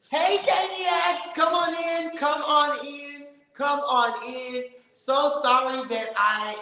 Hey, CAINIACs, come on in, come on in, come on in. So sorry that I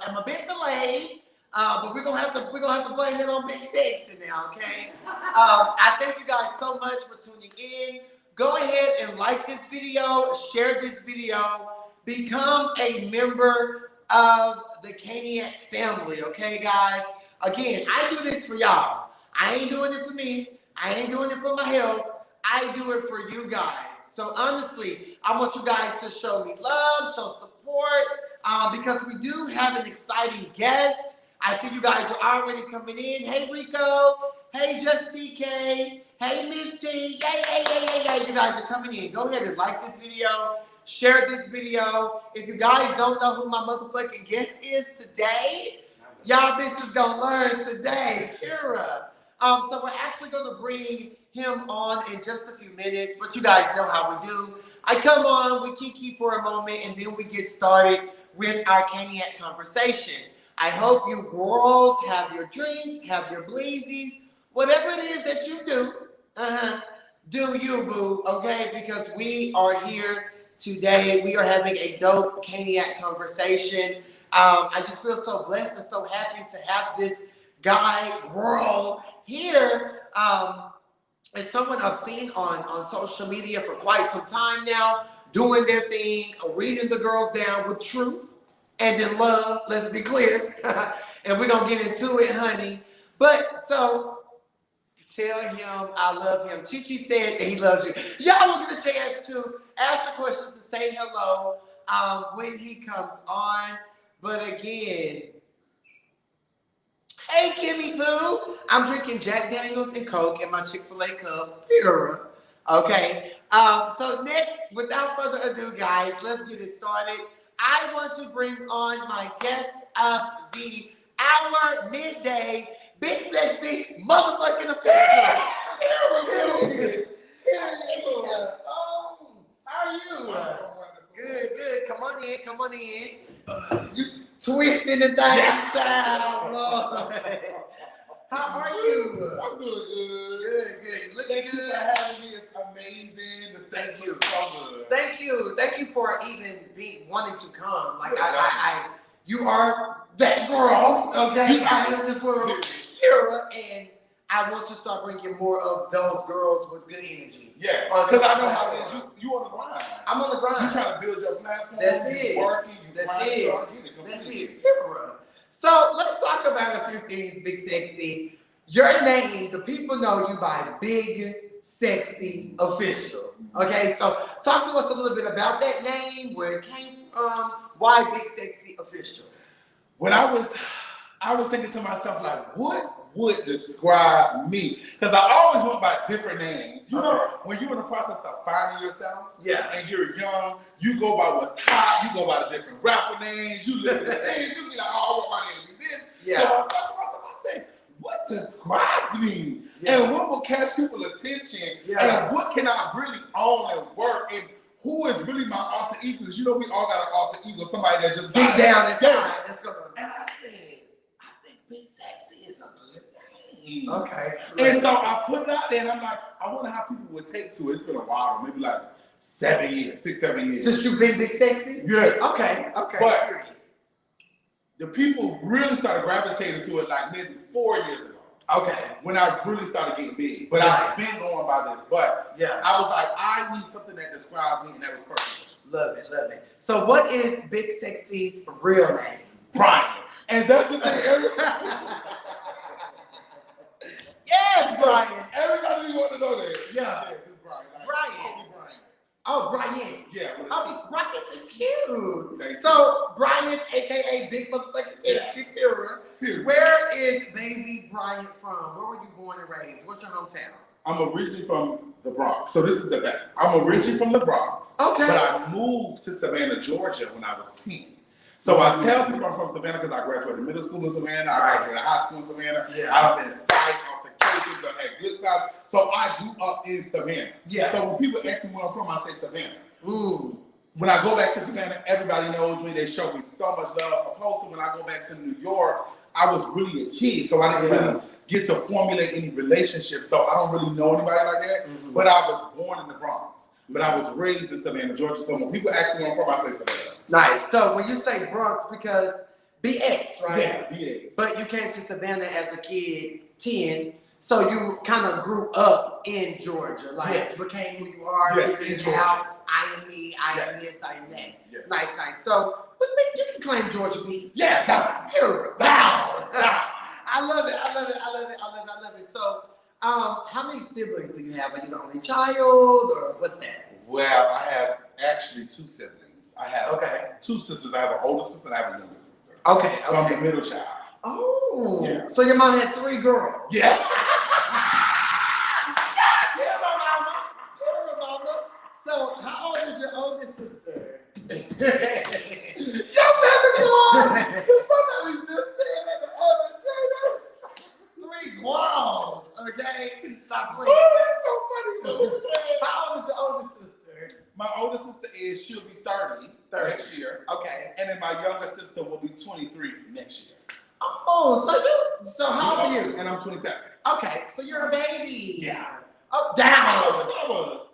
am a bit delayed, but we're gonna have to blame it on Big Sexy now, okay? I thank you guys so much for tuning in. Go ahead and like this video, share this video, become a member of the CAINIAC family, okay, guys? Again, I do this for y'all. I ain't doing it for me. I ain't doing it for my health. I do it for you guys. So honestly, I want you guys to show me love, show support, because we do have an exciting guest. I see you guys are already coming in. Hey, Rico. Hey, Just TK. Hey, Miss T. Yay. You guys are coming in. Go ahead and like this video. Share this video. If you guys don't know who my motherfucking guest is today, y'all bitches gonna learn today. Kira. So we're actually gonna bring him on in just a few minutes, but you guys know how we do. I come on, we kiki for a moment, and then we get started with our CAINIAC conversation. I hope you girls have your drinks, have your bleezies, whatever it is that you do, do you, boo, okay? Because we are here today. We are having a dope CAINIAC conversation. I just feel so blessed and so happy to have this guy, girl, here. It's someone I've seen on social media for quite some time now, doing their thing, reading the girls down with truth and in love, let's be clear. And we're going to get into it, honey. But, so, tell him I love him. Chi-Chi said that he loves you. Y'all will get a chance to ask your questions, to say hello when he comes on. But again, hey, Kimmy Poo. I'm drinking Jack Daniels and Coke in my Chick-fil-A cup. Pure. Okay. So next, without further ado, guys, let's get it started. I want to bring on my guest of the hour, midday, Big Sexy motherfucking official. How are you? Good. Come on in. You twisting the thing, child. Lord. How are you? I'm doing good. Good. Looking Thank you good. for having me. It's amazing. Thank you. So good. Thank you for even wanting to come. Like you are that girl, okay? Out in this world, Kira, and I want to start bringing more of those girls with good energy. Yeah, because I know how it is. You on the grind. I'm on the grind. You trying to build your platform. That's it. You working. You That's grinding, it. That's it. Kira. So let's talk about a few things, Big Sexy. Your name, the people know you by Big Sexy Official. Okay, so talk to us a little bit about that name, where it came from, why Big Sexy Official. When I was thinking to myself, like, what would describe me? Because I always went by different names. You know, when you're in the process of finding yourself, and you're young, you go by what's hot, you go by the different rapper names, you live the things, you be like, oh, what my name is this. Yeah. So I thought to myself, I said, what describes me? Yeah. And what will catch people's attention? Yeah. And what can I really own and work? And who is really my alter ego? Because you know we all got an alter ego, somebody that just deep down inside. And I said, I think Big Sexy is a good name. Okay. And so I put it out there, and I'm like, I wonder how people would take to it. It's been a while, maybe like 7 years, 6-7 years. Since you've been Big Sexy? Yes. Okay. But the people really started gravitating to it like maybe 4 years ago. Okay. When I really started getting big. But I've been going by this. But I was like, I need something that describes me, and that was perfect. Love it. So what is Big Sexy's real name? Brian. And that's the thing. Yes, Brian. Everybody want to know that. Yeah. Yes, it's Brian. Like, Brian. Brian. Oh, Brian. Yeah. Brian is cute. So, So Brian, aka Big Motherfucking Sexy Kira. Where is baby Brian from? Where were you born and raised? What's your hometown? I'm originally from the Bronx. So this is the thing. I'm originally from the Bronx. Okay. But I moved to Savannah, Georgia when I was 10. So I tell people I'm from Savannah because I graduated middle school in Savannah. I graduated high school in Savannah. Yeah. I've been in fights, altercations, I've had good times. So I grew up in Savannah. Yeah. So when people ask me where I'm from, I say Savannah. Ooh. When I go back to Savannah, everybody knows me. They show me so much love. Opposed to when I go back to New York, I was really a kid. So I didn't really get to formulate any relationship, so I don't really know anybody like that. But I was born in the Bronx, but I was raised in Savannah, Georgia. So when people ask me where I'm from, I say Savannah. Nice. So when you say Bronx, because BX, right? Yeah, BX. But you came to Savannah as a kid, 10. So you kind of grew up in Georgia, like became who you are. Yes, in Georgia. I am me, I am this, I am that. Yes. Nice, nice. So you can claim Georgia B. Yeah, down. I love it, I love it, I love it, I love it, I love it. So how many siblings do you have? Are you the only child or what's that? Well, I have actually 2 siblings. I have 2 sisters. I have an older sister and I have a younger sister. Okay. So I'm the middle child. Oh. Yeah. So your mom had 3 girls. Yeah. Yeah, my mama. Yeah, my mama. So how old is your oldest sister? Y'all better go on. Somebody just said that the other day. 3 girls. Okay. Stop Oh, playing. that's so funny. How old is your oldest sister? My older sister she'll be 30 next year. Okay. And then my younger sister will be 23 next year. Oh, so how old are you? And I'm 27. Okay, so you're a baby. Yeah. Oh, down.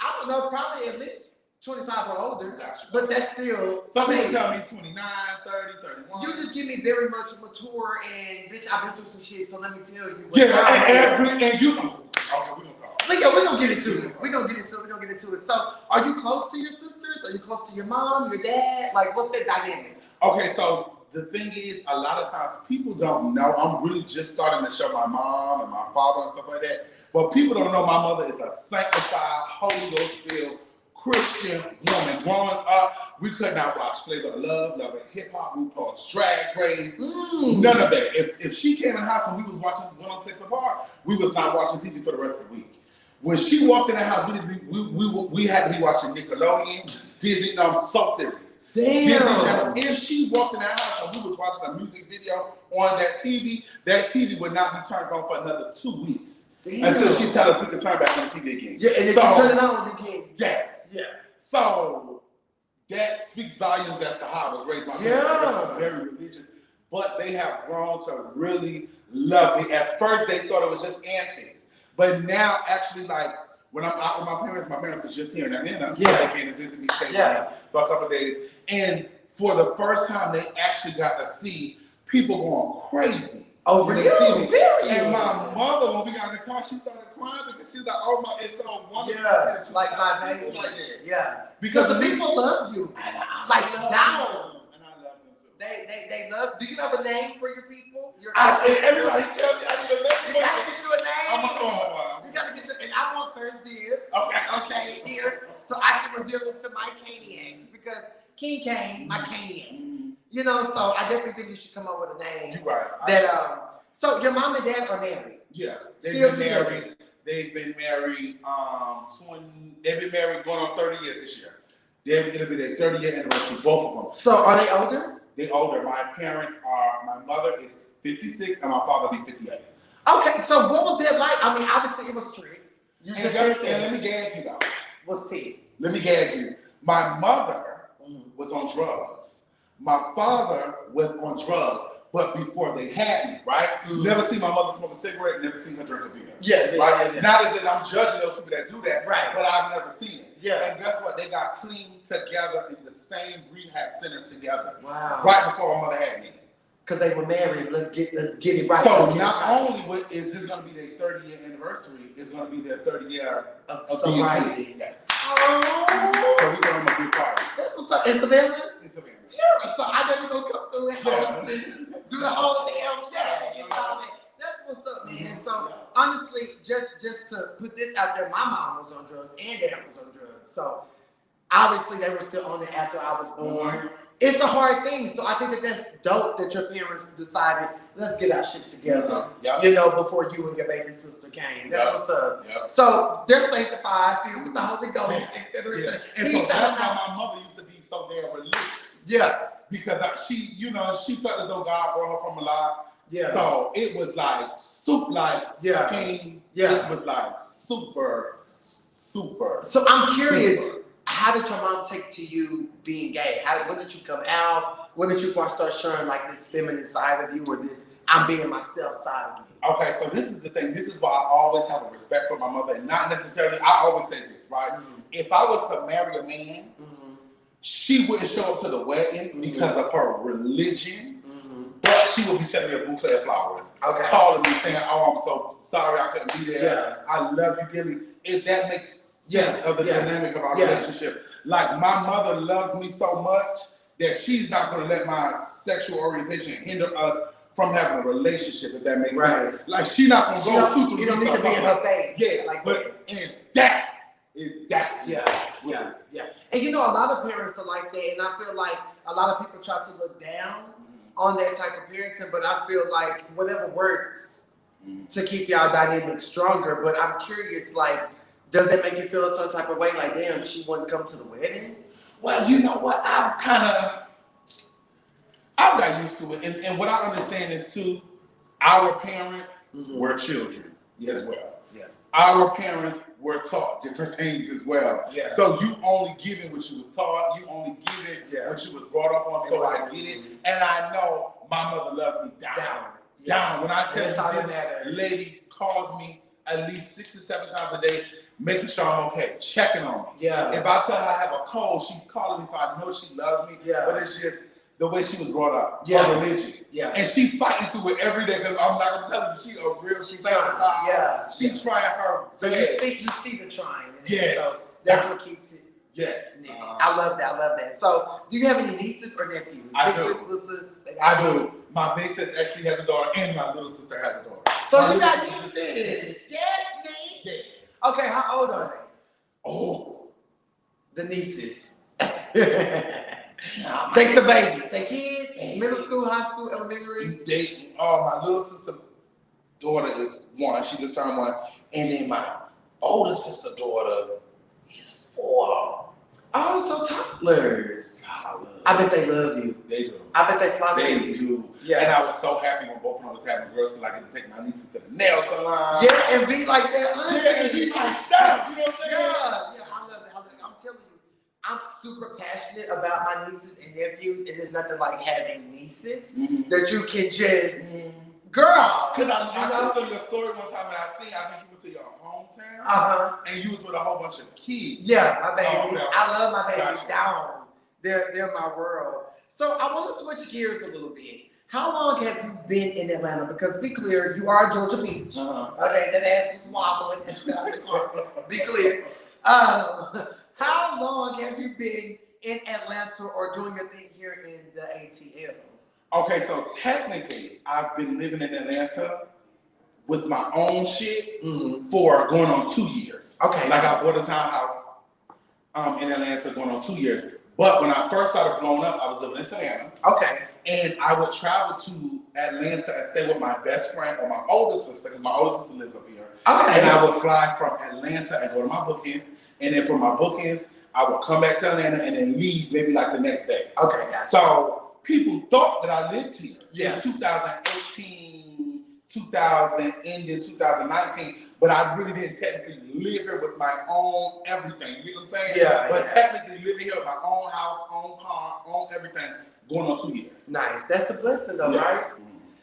I I don't know, probably at least 25 or older. Gotcha. But that's still. Some people tell me 29, 30, 31. You just give me very much mature and bitch, I've been through some shit, so let me tell you. And you. Okay, we're gonna talk. We're gonna get into this. We're gonna get into it. So, are you close to your sisters? Are you close to your mom, your dad? Like, what's that dynamic? Okay, so the thing is, a lot of times people don't know. I'm really just starting to show my mom and my father and stuff like that. But people don't know my mother is a sanctified, Holy Ghost filled Christian woman. Growing up, we could not watch Flavor of Love, Love and Hip Hop, RuPaul's Drag Race, none of that. If she came in the house and we was watching 106 apart, we was not watching TV for the rest of the week. When she walked in the house, we had to be watching Nickelodeon, Disney. No, I'm so serious. Damn. Disney Channel. If she walked in the house and we was watching a music video on that TV would not be turned on for another 2 weeks. Damn. Until she tell us we can turn back on the TV again. Yeah, and if you turn it on, you can. Yes. Yeah. So that speaks volumes as to how I was raised. My parents were very religious, but they have grown to really love me. At first, they thought it was just antics. But now, actually, like, when I'm out with my parents are just here in Atlanta. Yeah. They came to visit me, stay for a couple of days. And for the first time, they actually got to see people going crazy. Oh, really? And my mother, when we got in the car, she started crying because she was like, oh, it's so wonderful. Yeah, like my baby. Yeah. Because the people love you. Like, down. They love. Do you have a name for your people? Everybody tell me I need a name. You gotta get you a name. You gotta get you, and I want first dibs. Okay, here, so I can reveal it to my CAINIACs because King Cain, my CAINIACs. You know, so I definitely think you should come up with a name. You're right. So your mom and dad are married. Yeah, they've been married. They've been married. They've been married going on 30 years this year. It'll be their 30-year anniversary, both of them. So are they older? They're older. My mother is 56 and my father be 58. Okay, so what was that like? I mean, obviously it was strict. And let me gag you though. What's T? Let me gag you. My mother was on drugs. My father was on drugs, but before they had me, right? Never seen my mother smoke a cigarette, never seen her drink a beer. Yeah. Not as I'm judging those people that do that, right? But I've never seen it. Yeah. And guess what? They got clean together in the same rehab center together. Wow. Right before my mother had me. Because they were married. Let's get it right. So not only is this going to be their 30-year anniversary, it's going to be their 30 year of being clean. Yes. Oh. So we're going to have a big party. That's what's up. In Savannah? In Savannah. Yeah. So I know you're going to come through and host and do the whole damn shit. That's what's up, man. So honestly, just to put this out there, my mom was on drugs and dad was on drugs. So obviously they were still on it after I was born. It's a hard thing. So I think that's dope that your parents decided, let's get our shit together. You know, before you and your baby sister came. That's what's up. So they're sanctified, filled with the Holy Ghost, etc. And so that's why my mother used to be so damn religious. Yeah. Because she felt as though God brought her from alive. Yeah. So it was like Cain. It was like super. So I'm curious, how did your mom take to you being gay? When did you come out? When did you first start showing like this feminine side of you or this I'm being myself side of me. Okay, so this is the thing. This is why I always have a respect for my mother, and not necessarily. I always say this, right? If I was to marry a man, she wouldn't show up to the wedding because of her religion. But she would be sending me a bouquet of flowers, calling me saying, "Oh, I'm so sorry I couldn't be there. Yeah. I love you dearly." If that makes sense of the dynamic of our relationship. Like, my mother loves me so much that she's not going to let my sexual orientation hinder us from having a relationship, if that makes sense. Like, she's not going to go 2, 3 You don't need to be in her face. Yeah, like, but and that is that. Yeah. And you know, a lot of parents are like that, and I feel like a lot of people try to look down on that type of parenting, but I feel like whatever works to keep y'all dynamic stronger. But I'm curious, like, does that make you feel a certain type of way? Like, damn, she wouldn't come to the wedding? Well, you know what? I've got used to it. And what I understand is, too, our parents were children as well. Our parents were taught different things as well. So you only given what you was taught. You only given what you was brought up on. So I get it. And I know my mother loves me down. When I tell you this lady calls me at least 6 or 7 times a day, making sure I'm okay, checking on me. If I tell her I have a cold, she's calling me, so I know she loves me. But it's just the way she was brought up, her religion. And she fighting through it every day, because I'm not gonna tell you, she a real sanctified. She trying her best. So you see the trying. So that's what keeps it. I love that. So, do you have any nieces or nephews? I do. Sisters? I do. My big sister actually has a daughter, and my little sister has a daughter. So you got nieces? Yes. Okay, how old are they? Oh, the nieces. They the babies. They kids. Middle school, high school, elementary. My little sister daughter is 1. She just turned 1, and then my older sister daughter is 4. Oh, so toddlers. I bet they love you. They do. I bet they flock to you. They do. And I was so happy when both of them was having girls, because I get to take my nieces to the nail salon. And be like that. And be like that. You know what I'm saying? I love that. I'm telling you, I'm super passionate about my nieces and nephews, and there's nothing like having nieces that you can just, girl. Because I told your story one time, and I think you went to your hometown, and you was with a whole bunch of kids. My babies. I love my babies down. They're my world. So I want to switch gears a little bit. How long have you been in Atlanta? Because be clear, you are Georgia Beach. Okay, that ass is wobbling. Be clear. How long have you been in Atlanta or doing your thing here in the ATL? Okay, so technically, I've been living in Atlanta with my own shit for going on 2 years. Okay. Like, I bought a townhouse in Atlanta going on 2 years. But when I first started growing up, I was living in Savannah. Okay. And I would travel to Atlanta and stay with my best friend or my older sister, because my older sister lives up here. Okay. And I would fly from Atlanta and go to my bookings. And then from my bookings, I would come back to Atlanta and then leave maybe like the next day. Okay. Gotcha. So people thought that I lived here in 2018, 2000, ended 2019. But I really didn't technically live here with my own everything. You know what I'm saying? But technically living here with my own house, own car, own everything, going on 2 years. Nice. That's a blessing though, right?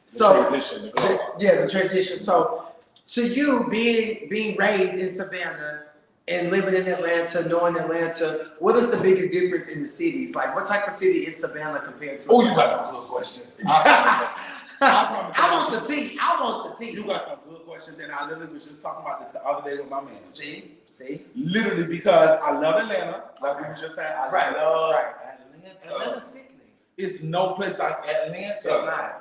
The transition. The transition. So to you, being raised in Savannah and living in Atlanta, knowing Atlanta, what is the biggest difference in the cities? Like, what type of city is Savannah compared to? Oh, you got some good questions. I want the tea. You got some good questions, and I literally was just talking about this the other day with my man. See? Literally, because I love Atlanta, like we were just saying. I love Atlanta. Atlanta's sickening. It's no place like Atlanta. It's not.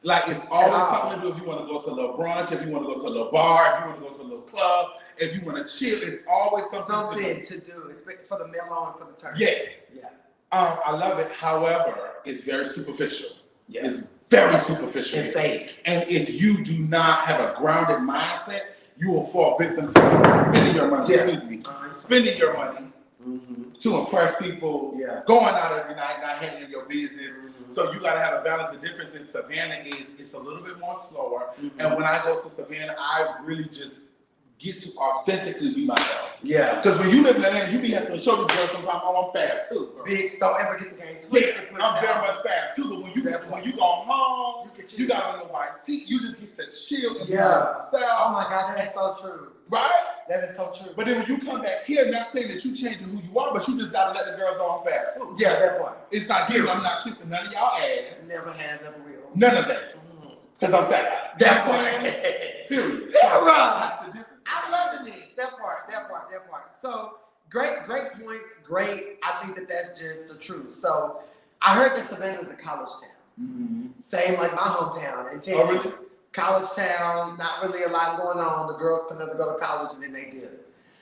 Like, it's always something to do if you want to go to a little brunch, if you want to go to a little bar, if you want to go to a little club, if you want to chill. It's always something to do, especially for the mellow and for the turn. Yes. Yeah. I love it. However, it's very superficial. Yes. It's very superficial and fake. And if you do not have a grounded mindset, you will fall victim to spending your money. Spending your money to impress people. Going out every night, not handling your business. So you got to have a balance. The difference in Savannah is it's a little bit more slower. And when I go to Savannah, I really just get to authentically be myself. Yeah. Because when you live in Atlanta, you be having to show these girls sometimes, oh, I'm fab too. Bro. Big, don't ever get the game twisted. Yeah, I'm very much fab too. But when you go home, you got on your white tee, you just get to chill and be yourself. Oh my God, that is so true. Right? That is so true. But then when you come back here, not saying that you changing who you are, but you just gotta let the girls know I'm fab too. Yeah, that part. It's not giving. I'm not kissing none of y'all ass. Never had, never will. None of that. Because I'm fat. That part. Period. That's the difference. I love the mix. That part. So great points. Great. I think that's just the truth. So I heard that Savannah is a college town. Same like my hometown in Texas. Oh, really? College town. Not really a lot going on. The girls could never go to college, and then they did.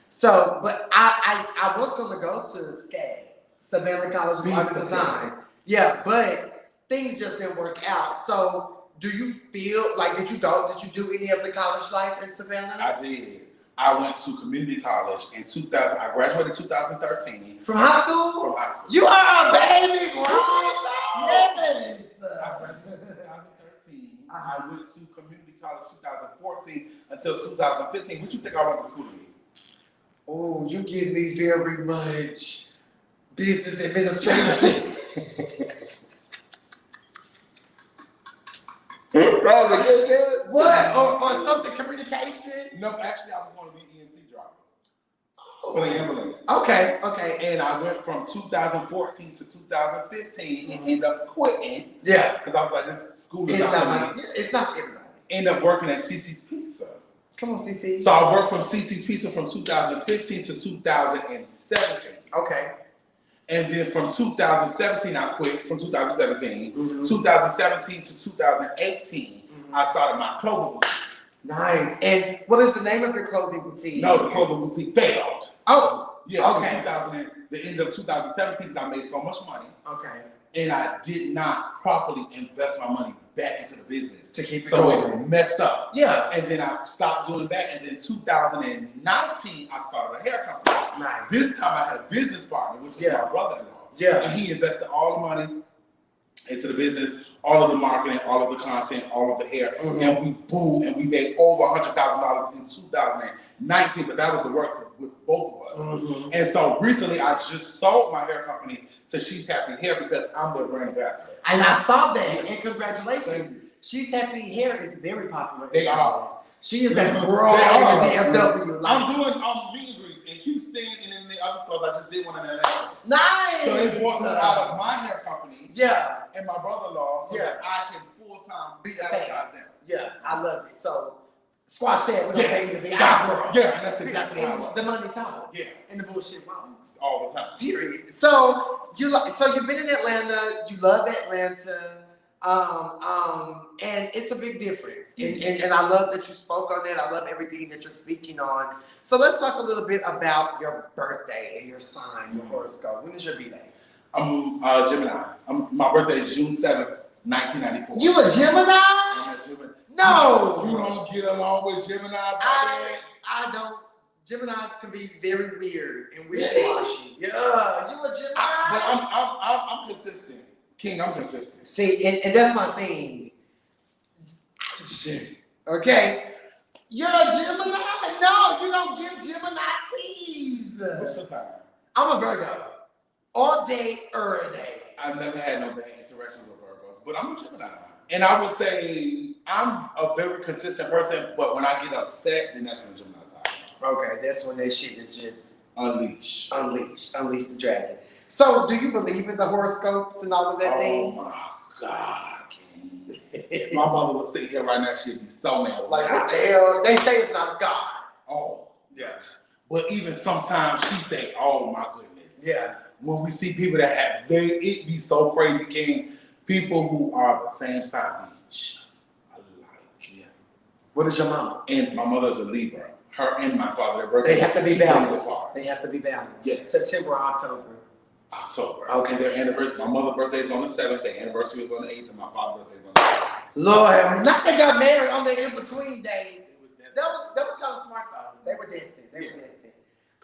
So, but I was going to go to SCAD, Savannah College of Art and Design. Yeah, but things just didn't work out. So. Do you feel like did you do any of the college life in Savannah? I did. I went to community college in 2000. I graduated in 2013. From high school? From high school. You are a baby, bro. Yes. I graduated in 2013. I went to community college 2014 until 2015. What you think I went to school to be? Oh, you give me very much business administration. What? Or something, communication? No, actually, I was going to be EMT driver. For the ambulance. Okay. And I went from 2014 to 2015 and ended up quitting. Yeah. Because I was like, this school is it's not for everybody. Ended up working at CC's Pizza. Come on, CC. So I worked from CC's Pizza from 2015 to 2017. Okay. And then from 2017, I quit from 2017. 2017 to 2018, I started my clothing boutique. Nice. And what is the name of your clothing boutique? No, the clothing boutique failed. Oh. Yeah. Okay. The end of 2017, because I made so much money. Okay. And I did not properly invest my money back into the business. To keep it going. So it messed up. Yeah. And then I stopped doing that. And then 2019, I started a hair company. Nice. This time I had a business partner, which was my brother-in-law. Yeah. And he invested all the money into the business, all of the marketing, all of the content, all of the hair. And we boomed and we made over $100,000 in 2019. But that was the work with both of us. And so recently I just sold my hair company to She's Happy Hair because I'm their brand ambassador. And I saw that, and congratulations. She's Happy Hair is very popular. They are. She is a girl in the DFW. I'm doing meet and greets in Houston and in the other stores. I just did one in Atlanta. Nice. So they bought me out of my hair company. Yeah. And my brother-in-law so that I can full-time be the advertise them. Yeah, I love it. So squash that. We're gonna pay you to be our girl. Yeah, that's exactly how the money talks. Yeah. And the bullshit wrongs. All the time. Period. So you've been in Atlanta. You love Atlanta. And it's a big difference. And I love that you spoke on that. I love everything that you're speaking on. So let's talk a little bit about your birthday and your sign, your horoscope. When is your B-Day? I'm Gemini. My birthday is June 7th, 1994. You a Gemini? I'm a Gemini. No. You don't get along with Gemini. I don't. Geminis can be very weird and wishy-washy. Yeah, you a Gemini? But I'm consistent. King, I'm consistent. See, and that's my thing. Okay. You're a Gemini? No, you don't give Gemini teas. What's your sign? I'm a Virgo. All day, every day. I've never had no bad interaction with Virgos, but I'm a Gemini. And I would say I'm a very consistent person, but when I get upset, then that's when the Gemini side. Okay, that's when that shit is just unleash the dragon. So, do you believe in the horoscopes and all of that thing? Oh my God, King. If my mother was sitting here right now, she'd be so mad. Like, what the hell? They say it's not God. Oh, yeah. But even sometimes she say, oh my goodness. Yeah. When we see people that have, it be so crazy, King. People who are the same side be just alike. Yeah. What is your mom? And my mother's a Libra. Her and my father, their birthday. They have to be balanced. They have to be balanced. Yes. September or October. October. Okay. Their anniversary. My mother's birthday is on the 7th. Their anniversary is on the 8th, and my father's birthday is on the 9th. Lord, not they got married on the in-between day. That was kind of smart though. They were destined.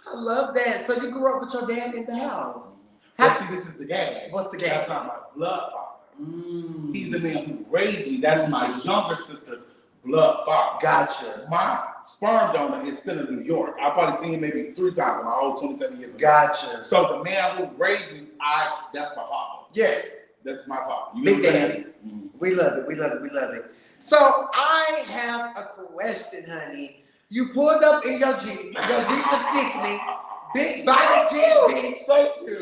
I love that. So you grew up with your dad in the house. See, this is the game. What's the game? That's not my blood father. He's the man who raised me. That's my younger sister's blood father. Gotcha. My sperm donor is still in New York. I've probably seen him maybe 3 times in my whole 27 years. Gotcha. So the man who raised me, that's my father. Yes. That's my father. You Big know Daddy. We love it. We love it. We love it. So I have a question, honey. You pulled up in your Jeep. Your Jeep was sickening. Big body Jeep, bitch. Thank you.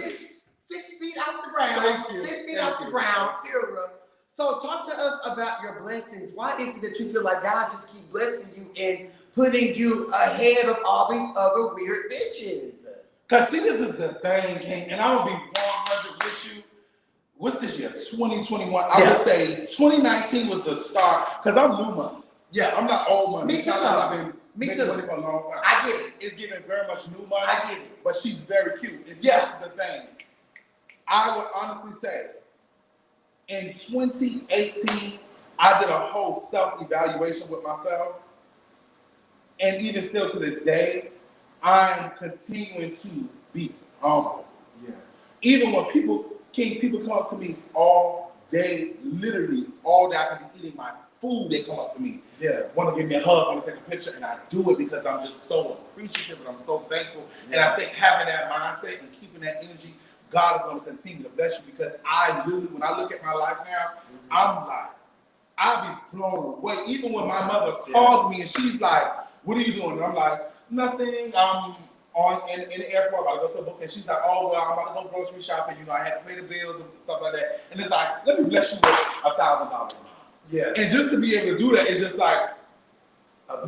6 feet off the ground. Thank you. 6 feet off the ground. Period. So talk to us about your blessings. Why is it that you feel like God just keep blessing you and putting you ahead of all these other weird bitches? Cause see, this is the thing, King, and I'm gonna be 100 with you. What's this year? 2021. I would say 2019 was the start. Cause I'm new money. Yeah, I'm not old money. Me too. I've been making money for a long time. I get it. It's giving very much new money. I get it. But she's very cute. It's just the thing. I would honestly say, in 2018, I did a whole self-evaluation with myself. And even still to this day, I'm continuing to be humble. Yeah. Even when people come up to me all day, literally all day, I can be eating my food, they come up to me. Yeah. Want to give me a hug, want to take a picture, and I do it because I'm just so appreciative and I'm so thankful. Yeah. And I think having that mindset and keeping that energy, God is going to continue to bless you because I literally, when I look at my life now, I'm like, I be blown away. Even when my mother calls me and she's like, what are you doing? And I'm like, nothing. I'm in the airport, about to go to a book, and she's like, oh, well, I'm about to go grocery shopping. You know, I had to pay the bills and stuff like that. And it's like, let me bless you with $1,000. Yeah. And just to be able to do that is just like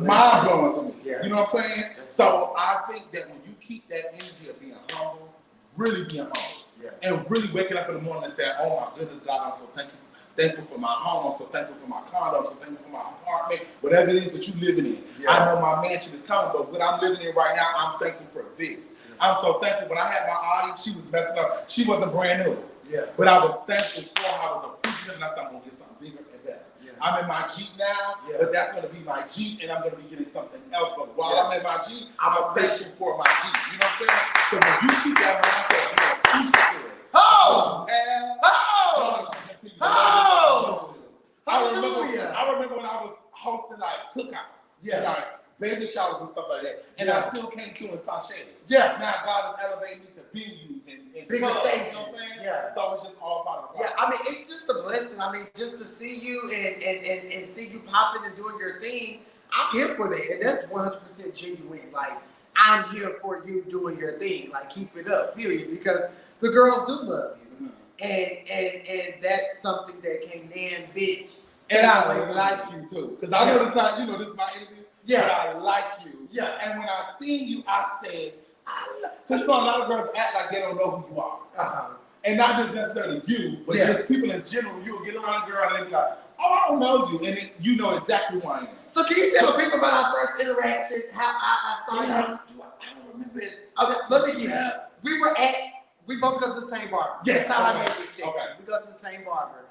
mind blowing to me. Yeah. You know what I'm saying? So I think that when you keep that energy of being humble, really being humble, and really waking up in the morning and saying, oh my goodness, God, I'm so thankful for my home, I'm so thankful for my condo, I'm so thankful for my apartment, whatever it is that you're living in. Yeah. I know my mansion is coming, but what I'm living in right now, I'm thankful for this. I'm so thankful. When I had my Audi, she was messing up. She wasn't brand new. Yeah. But I was thankful for her. I was appreciative, and I thought I'm going to get something bigger and better. Yeah. I'm in my Jeep now, but that's going to be my Jeep, and I'm going to be getting something else. But while I'm in my Jeep, I'm thankful for my Jeep. You know what I'm saying? So when you keep that mindset, you're appreciative. I remember when I was hosting like cookouts, like baby showers and stuff like that, and I still came to and sashayed. Yeah. Now God is elevating me to venues and bigger stages. You know what I'm saying? Yeah. So it's just all part of the process. Yeah, I mean, it's just a blessing. I mean, just to see you and see you popping and doing your thing, I'm here for that, and that's 100% genuine. Like, I'm here for you doing your thing. Like, keep it up, period. Because the girls do love you, and that's something that CAINIAC, bitch. And I like you too, because I know this not, you know, this is my interview. Yeah, but I like you. Yeah, and when I seen you, I said, because you know a lot of girls act like they don't know who you are, and not just necessarily you, but just people in general. You will get around a girl and they be like, oh, I don't know you, and then you know exactly who I am. So can you tell people about our first interaction? How I saw you? I don't remember it. Okay, let me give you. We both go to the same barber. Yes, that's how I made it. Okay. We go to the same barber,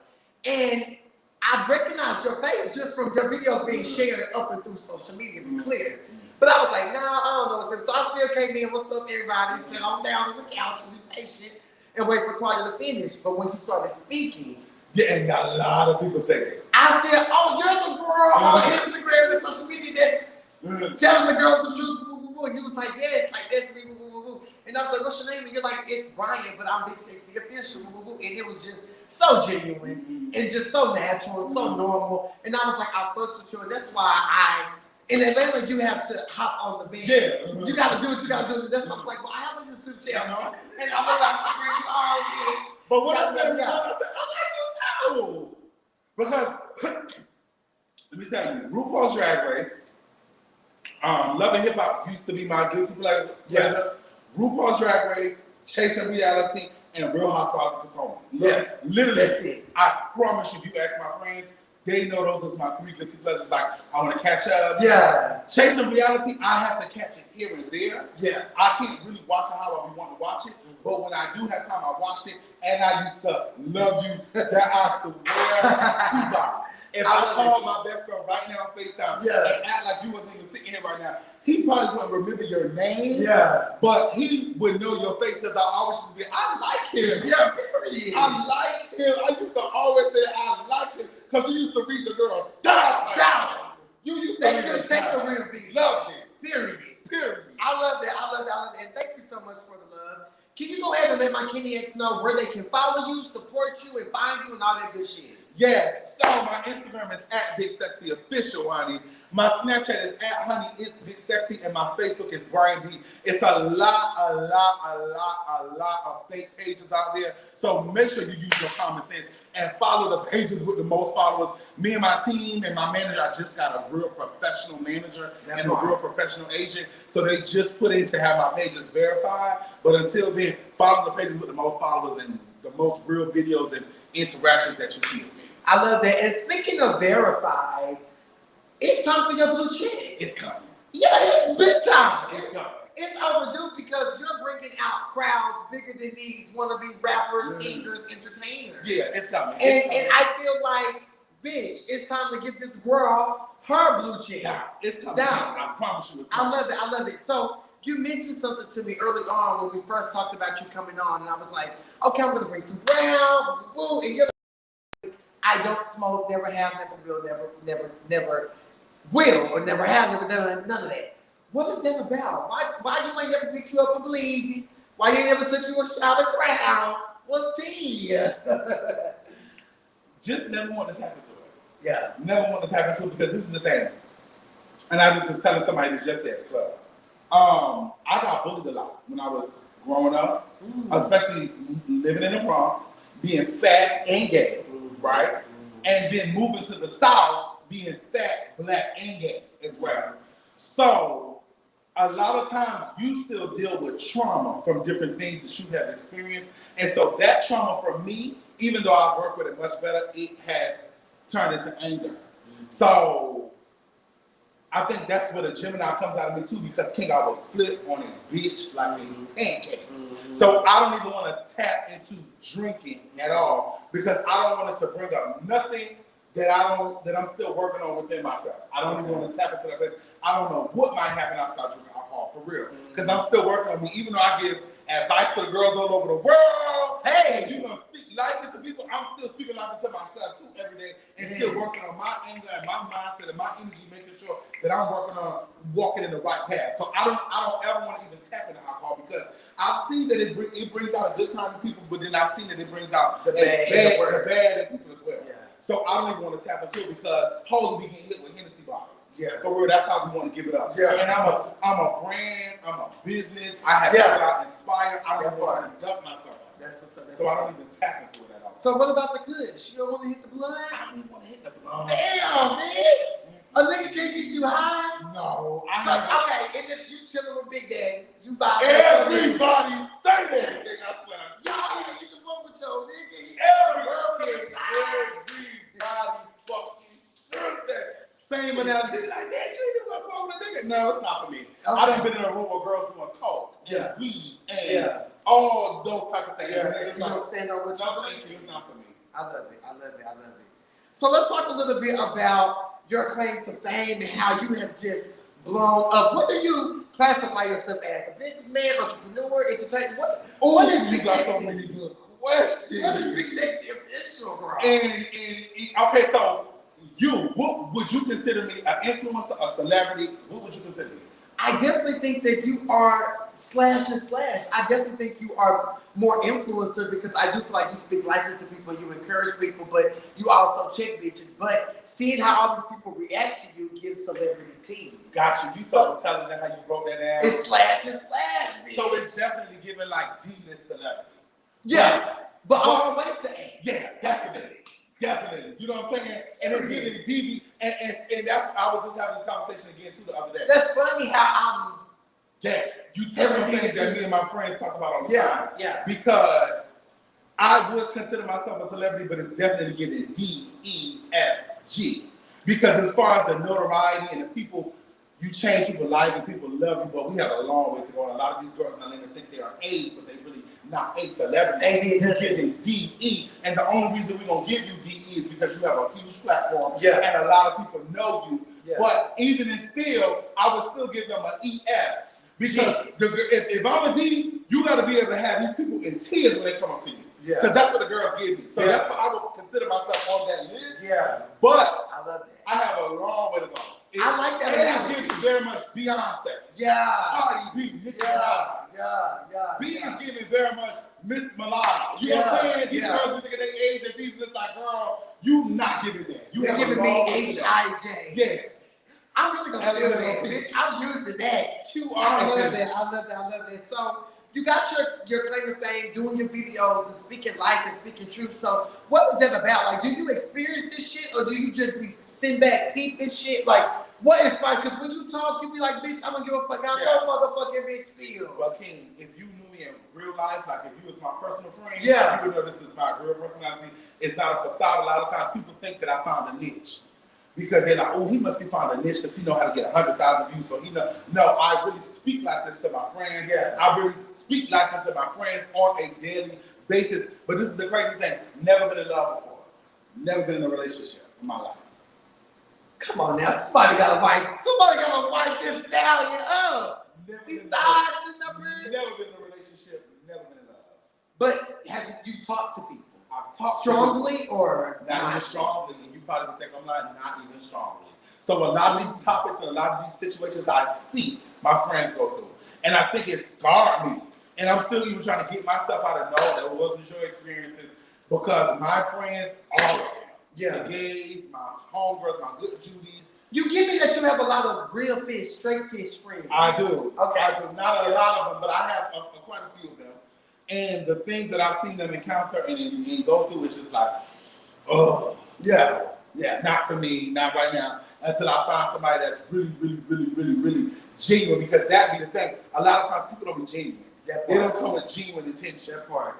and I recognized your face just from your videos being shared up and through social media, to be clear. But I was like, nah, I don't know what's up. So I still came in, what's up, everybody? Sit on down on the couch and be patient and wait for Claudia to finish. But when you started speaking, and a lot of people say that. I said, oh, you're the girl on Instagram and social media that's telling the girls the truth. And you was like, yes, like that's me. And I was like, what's your name? And you're like, it's Brian, but I'm BigSexyOfficial. And it was just so genuine and just so natural and so normal. And I was like, I fucks with you. And that's why in Atlanta, you have to hop on the bed. Yeah. You got to do what you got to do. That's why I was like, well, I have a YouTube channel. And I was like, but what I said, I like you too. Because, let me tell you, RuPaul's Drag Race, Love and Hip Hop used to be my guilty pleasure. Yeah. RuPaul's Drag Race, Chasing Reality, and Real Housewives of Potomac. Yeah, literally. That's it. I promise you, if you ask my friends, they know those as my 3 guilty pleasures. Like, I want to catch up. Yeah. Chasing Reality, I have to catch it here and there. Yeah. I can't really watch it how I be wanting to watch it. But when I do have time, I watched it. And I used to love you that I swear to God. If I called my best friend right now on FaceTime and act like you wasn't even sitting here right now, he probably wouldn't remember your name. Yeah. But he would know your face because I always used to be, I like him. Yeah, period. I like him. I used to always say I like him because he used to read the girls down. You used to They couldn't take the real beat. Loved it. Period. Period. I love that. I love that. I love that. And thank you so much for the love. Can you go ahead and let my KingNiacs know where they can follow you, support you, and find you and all that good shit? Yes. So my Instagram is at BigSexyOfficial, honey. My Snapchat is at honey it's Big Sexy, and my Facebook is Brian B. It's a lot of fake pages out there. So make sure you use your common sense and follow the pages with the most followers. Me and my team and my manager, I just got a real professional manager and a real professional agent. So they just put in to have my pages verified. But until then, follow the pages with the most followers and the most real videos and interactions that you see with me. I love that. And speaking of verified, it's time for your blue check. It's coming. Yeah, it's big time. It's coming. It's overdue because you're bringing out crowds bigger than these wannabe rappers, singers, entertainers. Yeah, it's coming. And I feel like, bitch, it's time to give this girl her blue check. Yeah, it's coming. Down. I promise you it's coming. I love it. I love it. So you mentioned something to me early on when we first talked about you coming on, and I was like, okay, I'm gonna bring some brown, woo, and you're like, I don't smoke, never have, never will, never will, or never have, never done none of that. What is that about? Why you ain't never picked you up a Bleezy? Why you ain't never took you a shot of Crown? What's tea? Just never want this to happen to her. Yeah. Never want this to happen to her because this is the thing. And I just was telling somebody this yesterday at the club. I got bullied a lot when I was growing up, especially living in the Bronx, being fat and gay, right? And then moving to the South, being fat, black, and gay as well. So a lot of times you still deal with trauma from different things that you have experienced. And so that trauma for me, even though I work with it much better, it has turned into anger. So I think that's where the Gemini comes out of me too, because King, I will flip on a bitch like a pancake. So I don't even want to tap into drinking at all because I don't want it to bring up nothing that I'm still working on within myself. I don't even want to tap into that place. I don't know what might happen when I start drinking alcohol, for real. Because I'm still working on me. Even though I give advice to the girls all over the world, hey, you know, speak life into people, I'm still speaking life into myself too every day and still working on my anger and my mindset and my energy, making sure that I'm working on walking in the right path. So I don't ever want to even tap into alcohol because I've seen that it brings out a good time in people, but then I've seen that it brings out the bad in people as well. Yeah. So I don't even want to tap into it because hoes be getting hit with Hennessy bottles. Yeah. For real, that's how we want to give it up. Yeah. And I'm a brand, I'm a business, I have people I inspire, I don't want to dump myself. That's what's up. So I don't even tap into it at all. So what about the kush? You don't want to hit the blunt? I don't even want to hit the blunt. Damn, bitch! A nigga can't get you high? No. Okay, and then you chilling with Big Daddy. You buy everybody say that. Y'all need to get the one with your nigga. Everybody fucking should that. Same analogy. Like, man, you ain't even gonna with a nigga. No, it's not for me. Okay. I done been in a room with girls doing coke and weed and all those type of things. Yeah, you don't stand on what you it's not for me. I love it. I love it. I love it. So let's talk a little bit about your claim to fame and how you have just blown up. What do you classify yourself as? A businessman, entrepreneur, entertainer? What is you got so many good questions. What is BigSexyOfficial, bro? And okay, so what would you consider me an influencer, a celebrity? What would you consider me? I definitely think that you are slash. I definitely think you are more influencer because I do feel like you speak life into people, you encourage people, but you also check bitches. But seeing how all these people react to you gives celebrity team. Got you. You so intelligent how you broke that down. It's slash, bitch. So it's definitely giving like D-list celebrity. Yeah, but all the way to A. Yeah, definitely. Definitely. You know what I'm saying? And it's getting deep. And that's, I was just having this conversation again too the other day. That's funny how yes, you tell some things that me and my friends talk about all the time. Yeah. Because I would consider myself a celebrity, but it's definitely getting D, E, F, G. Because as far as the notoriety and the people, you change people's lives and people love you, but we have a long way to go. And a lot of these girls not even think they are A's, but they really not A celebrities. You're getting D, E. And the only reason we're going to give you D, E is because you have a huge platform and a lot of people know you. Yeah. But even still, I would still give them an E, F. Because if I'm a D, you got to be able to have these people in tears when they come up to you. Because that's what the girls give me. So that's what I would consider myself on that list. Yeah. But I love that. I have a long way to go. I like that. And it gives very much Beyonce. Yeah. Cardi B, Nicki Minaj. Yeah. B is giving very much Miss Mulatto. You know what I'm saying? These girls be thinking they age and these look like, girl, you not giving that. You You're giving me H-I-J. Yes. I'm really gonna steal that, bitch. I'm used to that. I love that. So you got your claim to fame, doing your videos and speaking life and speaking truth. So what was that about? Like, do you experience this shit or do you just be sitting back, peep this shit? Like, what is like? Because when you talk, you be like, bitch, I don't give a fuck how no motherfucking bitch feel. Well, King, if you knew me in real life, like if you was my personal friend, you would know this is my real personality. It's not a facade. A lot of times people think that I found a niche. Because they're like, oh, he must be found a niche because he know how to get 100,000 views. So he know. No, I really speak like this to my friends. Yeah. I really speak like this to my friends on a daily basis. But this is the crazy thing. Never been in love before. Never been in a relationship in my life. Come on now, somebody gotta wipe this stallion up. Never These been thighs and numbers. Never been in a relationship. Never been in love. But have you talked to people? I've talked strongly or not even strongly, and you probably would think I'm lying, not even strongly. So a lot of these topics and a lot of these situations I see my friends go through. And I think it scarred me. And I'm still even trying to get myself out of know that it wasn't your experiences because my friends, all of them, the gays, my homegirls, my good Judies. You give me that you have a lot of real fish, straight fish friends. I do. Okay. I do. Not a lot of them, but I have quite a few of them. And the things that I've seen them encounter and go through is just like, oh, yeah, not for me, not right now, until I find somebody that's really genuine, because that be the thing. A lot of times people don't be genuine. They don't come with genuine intention. That part.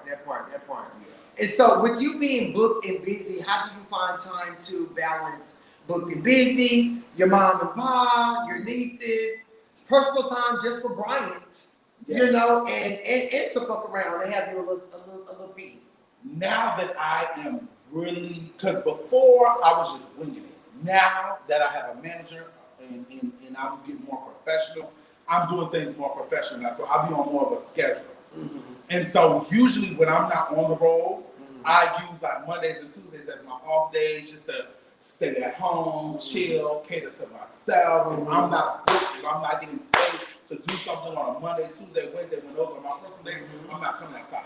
And so with you being booked and busy, how do you find time to balance booked and busy, your mom and pa, your nieces, personal time just for Bryant? You know, and to fuck around and have you a little piece. Now that I am really, because before I was just winging it. Now that I have a manager and I'm getting more professional, I'm doing things more professional now. So I'll be on more of a schedule. Mm-hmm. And so usually when I'm not on the road, I use like Mondays and Tuesdays as my off days just to stay at home, chill, cater to myself. If I'm not booked, if I'm not getting paid to do something on a Monday, Tuesday, Wednesday, when those are my personal days, I'm not coming outside.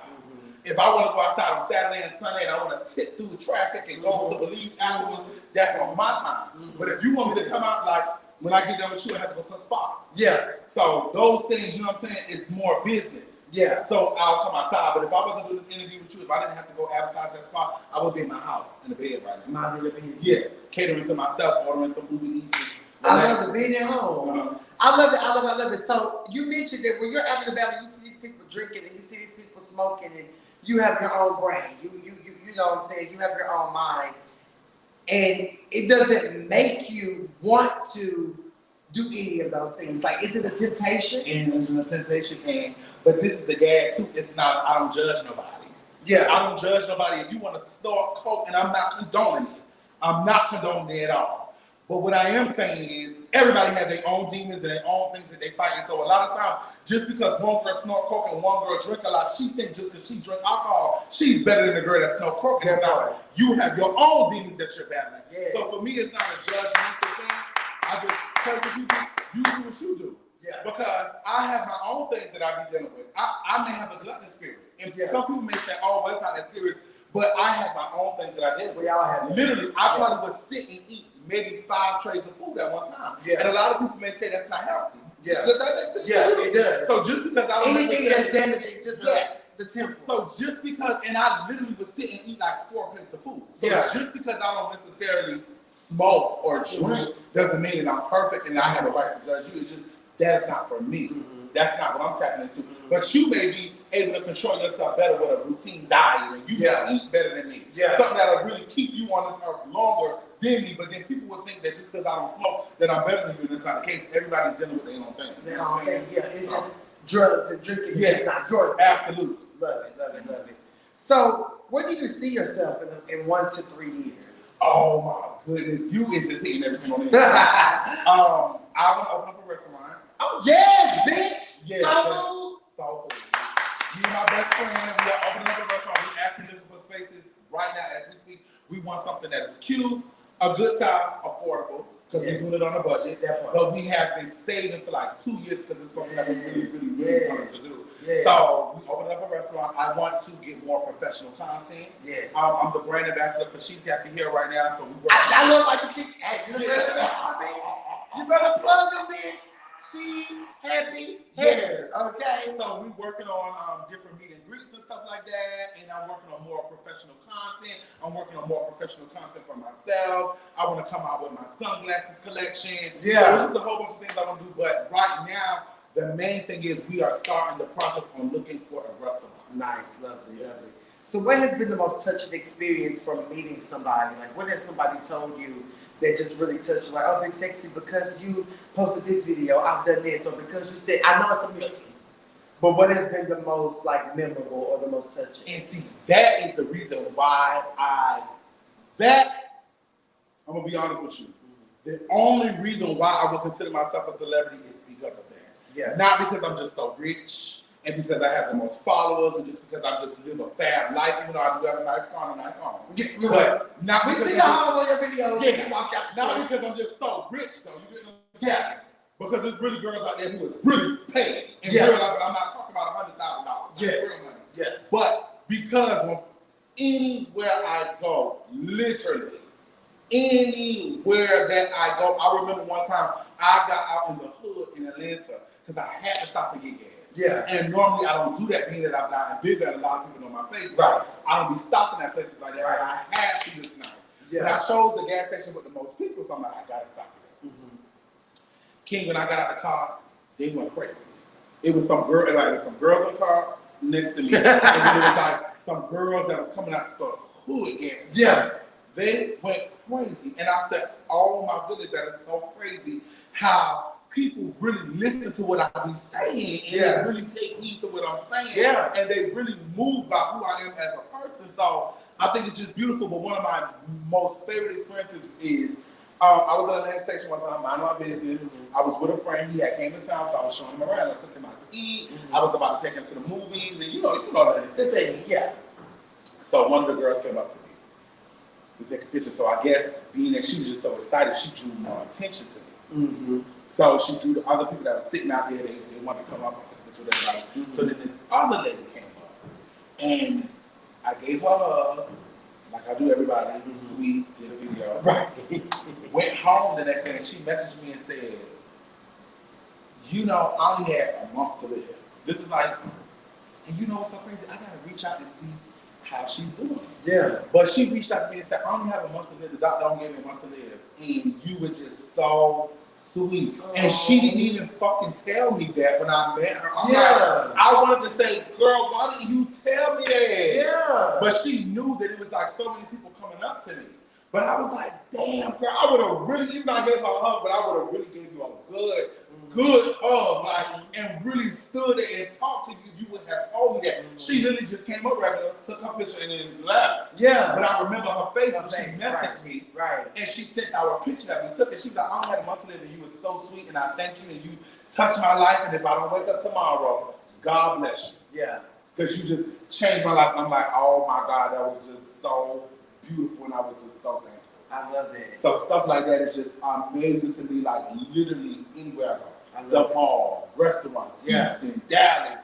If I want to go outside on Saturday and Sunday and I want to tip through the traffic and go to Believe afterwards, that's on my time. But if you want me to come out, like when I get done with you, I have to go to a spa. Yeah. So those things, you know what I'm saying, is more business. Yeah. So I'll come outside. But if I wasn't doing this interview with you, if I didn't have to go advertise that spa, I would be in my house in the bed right now. Yes. Catering to myself, ordering some Uber Eats. I love the being at home. I love it. So you mentioned that when you're out and about and you see these people drinking and you see these people smoking and you have your own brain. You know what I'm saying? You have your own mind. And it doesn't make you want to do any of those things. Like, is it a temptation? And it's a temptation, and but this is the gag too. It's not, I don't judge nobody. Yeah. I don't judge nobody. If you want to snort coke, and I'm not condoning it. I'm not condoning it at all. But what I am saying is everybody has their own demons and their own things that they fight. And so a lot of times, just because one girl snort coke and one girl drink a lot, she thinks just because she drink alcohol, she's better than the girl that snort coke. And now you have your own demons that you're battling. Yeah. So for me, it's not a judgmental thing. I just tell the people, you do what you do. Yeah. Because I have my own things that I be dealing with. I may have a glutton spirit. And some people may say, oh, well, it's not that serious. But I have my own things that I deal with. We all have. Literally, I probably would sit and eat maybe 5 trays of food at one time. Yeah. And a lot of people may say that's not healthy. Yeah. Does that make sense? Yeah, it does. So just because I don't anything that's damaging to the temple. So just because, and I literally would sit and eat like 4 plates of food. So just because I don't necessarily smoke or drink doesn't mean that I'm perfect and I have a right to judge you. It's just that's not for me. That's not what I'm tapping into. But you may be able to control yourself better with a routine diet, and you may eat better than me. Yeah. Something that'll really keep you on this earth longer than me. But then people will think that just because I don't smoke, that I'm better than you. And that's not the case. Everybody's dealing with their own thing. Their own thing. Yeah. It's just drugs and drinking. Yes. It's not yours. Absolutely. Love it. So, where do you see yourself in 1 to 3 years? Oh my goodness, you is just hitting everything on the I want to open up a restaurant. Oh yes, bitch. Yes, soul food. Me and my best friend, we are opening up a restaurant. We're actually looking for spaces right now as we speak. We want something that is cute, a good size, affordable. because we're doing it on a budget. But we have been saving for like 2 years because it's something that we really wanted to do. So we opened up a restaurant. I want to get more professional content. I'm the brand ambassador for She's Happy Here right now. So we work. I love like you keep. Hey, you better plug them, bitch. She's Happy Here. Okay. So we working on different meet and greets and stuff like that, and I'm working on more professional content. I'm working on more professional content for myself. I want to come out with my sunglasses collection. So there's just a whole bunch of things I want to do. But right now, the main thing is we are starting the process on looking for a restaurant. Nice, lovely, lovely. So what has been the most touching experience from meeting somebody? Like what has somebody told you that just really touched you? Like, oh, Big Sexy, because you posted this video, I've done this, or because you said, I know it's a milky. But what has been the most like memorable or the most touching? And see, that is the reason why I'm gonna be honest with you. The only reason why I would consider myself a celebrity is because of that. Not because I'm just so rich and because I have the most followers and just because I just live a fab life, even though I do have a nice car and a nice home. But not because we see the home on your videos. Not because I'm just so rich though. You get because there's really girls out there who is really paid. And real life, I'm not talking about $100,000. But because anywhere I go, literally, anywhere that I go, I remember one time I got out in the hood in Atlanta because I had to stop and get gas. And normally I don't do that, being that I've gotten bigger and a lot of people know my face. I don't be stopping at places like that. I had to this night. But I chose the gas station with the most people, so I'm like, I gotta stop here. King, when I got out the car, they went crazy. It was some girl, like some girls in the car next to me, and then it was like some girls that was coming out the store, hood gas. They went crazy, and I said, "Oh my goodness, that is so crazy! How people really listen to what I be saying, and they really take heed to what I'm saying, and they really move by who I am as a person." So I think it's just beautiful. But one of my most favorite experiences is I was at a land station one time, minding my business. I was with a friend. He had came in town, so I was showing him around. I took him out to eat. I was about to take him to the movies, and you know that the thing. So one of the girls came up to me to take a picture. So I guess being that she was just so excited, she drew more attention to me. So she drew the other people that were sitting out there. They wanted to come up and take a picture with everybody. So then this other lady came up, and I gave her a hug, like I do everybody. Sweet, did a video. Went home the next day, and she messaged me and said, "You know, I only had a month to live." This was like, and you know what's so crazy? I gotta reach out and see how she's doing. But she reached out to me and said, "I only have a month to live. The doctor only gave me a month to live." And you were just so sweet. And she didn't even fucking tell me that when I met her. I'm like, I wanted to say, "Girl, why didn't you tell me that?" But she knew that it was like so many people coming up to me. But I was like, damn, girl, I would have really, even though I gave her a hug, but I would have really gave you a good hug, like, and really stood there and talked to you. You would have told me that. She literally just came up regular, took her picture, and then left. But I remember her face when she messaged me, and she sent out a picture that we took, and she was like, "I only had a month to live, and you were so sweet, and I thank you, and you touched my life, and if I don't wake up tomorrow, God bless you." Because you just changed my life. And I'm like, oh my God, that was just so beautiful, and I was just so thankful. I love that. So stuff like that is just amazing to me, like literally anywhere I go. The mall, restaurants, Houston, Dallas,